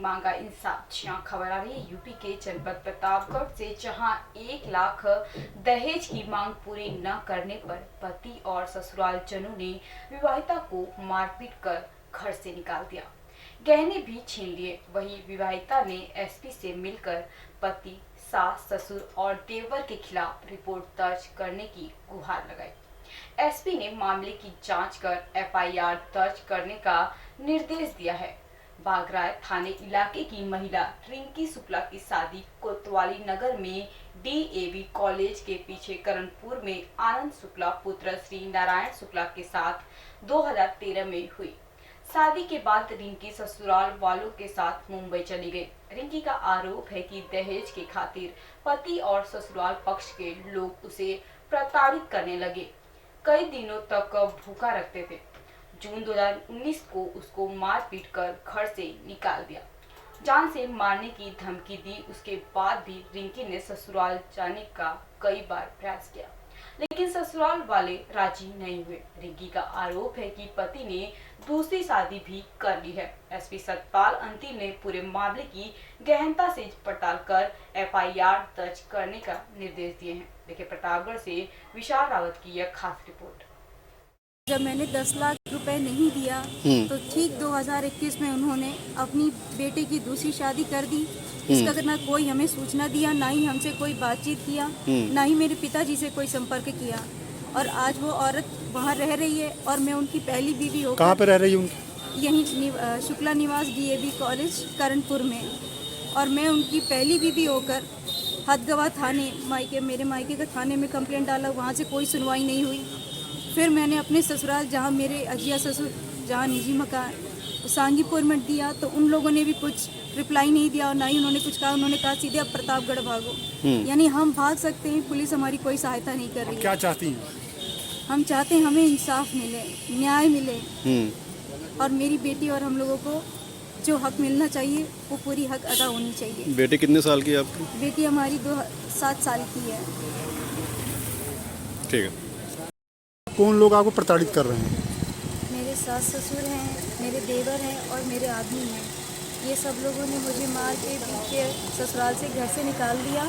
मांगा इंसाफ। खबर आ रही है यूपी के जनपद प्रतापगढ़ से, जहां 1 लाख दहेज की मांग पूरी न करने पर पति और ससुरालजनों ने विवाहिता को मारपीट कर घर से निकाल दिया, गहने भी छीन लिए। वहीं विवाहिता ने एसपी से मिलकर पति, सास, ससुर और देवर के खिलाफ रिपोर्ट दर्ज करने की गुहार लगाई। एसपी ने मामले की जांच कर एफआईआर दर्ज करने का निर्देश दिया है। बागराय थाने इलाके की महिला रिंकी शुक्ला की शादी कोतवाली नगर में डीएवी कॉलेज के पीछे करणपुर में आनंद शुक्ला पुत्र श्री नारायण शुक्ला के साथ 2013 में हुई। शादी के बाद रिंकी ससुराल वालों के साथ मुंबई चली गई। रिंकी का आरोप है कि दहेज के खातिर पति और ससुराल पक्ष के लोग उसे प्रताड़ित करने लगे, कई दिनों तक भूखा रखते थे। जून 2019 को उसको मारपीट कर घर से निकाल दिया, जान से मारने की धमकी दी। उसके बाद भी रिंकी ने ससुराल जाने का कई बार प्रयास किया, लेकिन ससुराल वाले राजी नहीं हुए। रिंकी का आरोप है कि पति ने दूसरी शादी भी कर ली है। एसपी सतपाल अंतिल ने पूरे मामले की गहनता से पड़ताल कर एफआईआर दर्ज करने का निर्देश दिए हैं। देखिए प्रतापगढ़ से विशाल रावत की यह खास रिपोर्ट। जब मैंने 10 लाख रुपए नहीं दिया तो ठीक 2021 में उन्होंने अपनी बेटे की दूसरी शादी कर दी। इसका ना कोई हमें सूचना दिया, ना ही हमसे कोई बातचीत किया, ना ही मेरे पिताजी से कोई संपर्क किया। और आज वो औरत वहाँ रह रही है और मैं उनकी पहली बीवी होकर। कहाँ पे रह रही है उनकी? यहीं शुक्ला निवास डीएवी कॉलेज करणपुर में। और मैं उनकी पहली बीवी होकर हदगवा थाने मेरे मायके का थाने में कंप्लेंट डाला, वहाँ से कोई सुनवाई नहीं हुई। फिर मैंने अपने ससुराल, जहाँ मेरे अजिया ससुर जहाँ निजी मकान सांगीपुर में दिया, तो उन लोगों ने भी कुछ रिप्लाई नहीं दिया और ना ही उन्होंने कुछ कहा। उन्होंने कहा सीधे अब प्रतापगढ़ भागो। यानी हम भाग सकते हैं, पुलिस हमारी कोई सहायता नहीं कर रही है। क्या चाहती हैं? हम चाहते हैं हमें इंसाफ मिले, न्याय मिले और मेरी बेटी और हम लोगों को जो हक मिलना चाहिए वो पूरी हक अदा होनी चाहिए। बेटी कितने साल की है आपकी? बेटी हमारी 7 साल की है। ठीक है। कौन लोग आपको प्रताड़ित कर रहे हैं? मेरे सास ससुर हैं, मेरे देवर हैं और मेरे आदमी हैं। ये सब लोगों ने मुझे मार के पीट के ससुराल से घर से निकाल दिया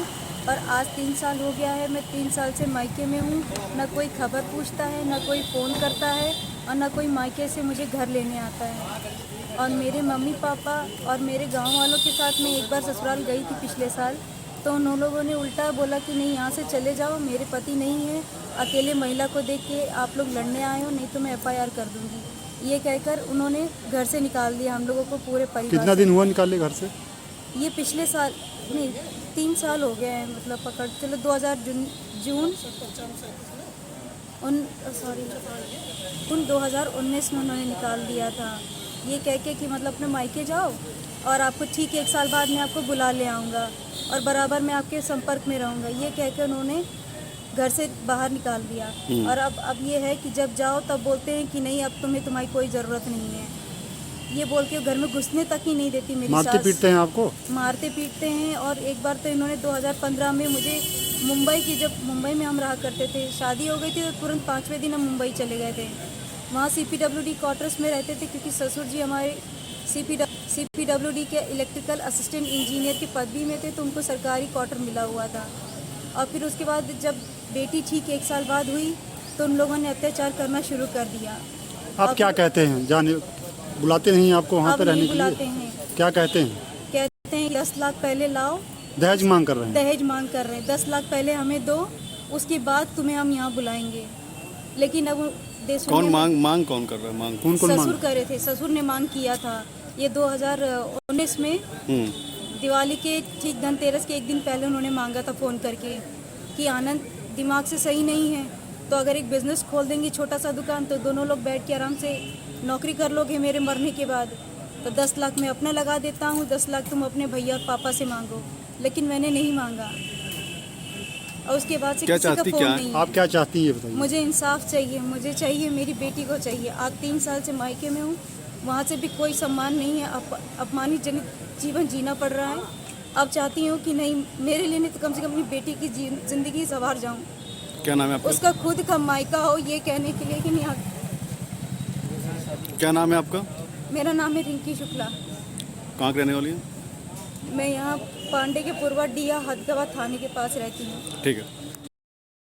और आज 3 साल हो गया है। मैं 3 साल से मायके में हूँ। ना कोई खबर पूछता है, ना कोई फ़ोन करता है और ना कोई मायके से मुझे घर लेने आता है। और मेरे मम्मी पापा और मेरे गांव वालों के साथ मैं एक बार ससुराल गई थी पिछले साल, तो उन लोगों ने उल्टा बोला कि नहीं यहाँ से चले जाओ, मेरे पति नहीं है, अकेले महिला को देख के आप लोग लड़ने आए हो, नहीं तो मैं एफआईआर कर दूंगी। ये कहकर उन्होंने घर से निकाल दिया हम लोगों को, पूरे परिवार। कितना दिन हुआ निकाले घर से? ये पिछले साल नहीं 3 साल हो गए हैं, मतलब पकड़ चलो 2019 में उन्होंने निकाल दिया था। ये कह के कि मतलब अपने मायके जाओ और आपको ठीक 1 साल बाद मैं आपको बुला ले आऊँगा और बराबर मैं आपके संपर्क में रहूँगा। ये कह के उन्होंने घर से बाहर निकाल दिया। और अब ये है कि जब जाओ तब बोलते हैं कि नहीं अब तुम्हारी कोई ज़रूरत नहीं है। ये बोल के घर में घुसने तक ही नहीं देती मेरी सास। मारते पीटते हैं आपको? मारते पीटते हैं। और एक बार तो इन्होंने 2015 में मुझे जब मुंबई में हम रहा करते थे, शादी हो गई थी तो तुरंत 5वें दिन हम मुंबई चले गए थे। वहाँ CPWD क्वार्टर्स में रहते थे क्योंकि ससुर जी हमारे CPWD के इलेक्ट्रिकल असिस्टेंट इंजीनियर की पदवी में थे, तो उनको सरकारी क्वार्टर मिला हुआ था। और फिर उसके बाद जब बेटी ठीक 1 साल बाद हुई तो उन लोगों ने अत्याचार करना शुरू कर दिया। आप क्या कहते हैं? जाने बुलाते नहीं आपको वहाँ पे रहने के लिए? बुलाते हैं। क्या कहते हैं? कहते हैं 10 लाख पहले लाओ। दहेज मांग कर रहे हैं? दहेज मांग कर रहे हैं। 10 लाख पहले हमें दो, उसके बाद तुम्हें हम यहाँ बुलाएंगे। लेकिन अब कौन मांग कौन कर रहा है? मांग कौन ससुर करे थे, ससुर ने मांग किया था। ये 2019 में दिवाली के ठीक धनतेरस के 1 दिन पहले उन्होंने मांगा था फ़ोन करके कि आनंद दिमाग से सही नहीं है, तो अगर एक बिज़नेस खोल देंगी छोटा सा दुकान तो दोनों लोग बैठ के आराम से नौकरी कर लोगे मेरे मरने के बाद। तो 10 लाख मैं अपना लगा देता हूँ, 10 लाख तुम अपने भैया और पापा से मांगो। लेकिन मैंने नहीं मांगा और उसके बाद से क्या किसी का फ़ोन नहीं। आप क्या चाहती है बताइए? मुझे इंसाफ चाहिए, मुझे चाहिए, मेरी बेटी को चाहिए। आज 3 साल से मायके में हूँ, वहाँ से भी कोई सम्मान नहीं है, अपमानित जनित जीवन जीना पड़ रहा है। अब चाहती हूँ कि नहीं, मेरे लिए नहीं तो कम से कम अपनी बेटी की ज़िंदगी संवार जाऊँ। क्या नाम है आपका? उसका खुद का मायका हो ये कहने के लिए कि नहीं। क्या नाम है आपका? मेरा नाम है रिंकी शुक्ला। कहाँ के रहने वाली हैं? मैं यहाँ पांडे के पूर्वा डिया हदगवा थाने के पास रहती हूँ। ठीक है।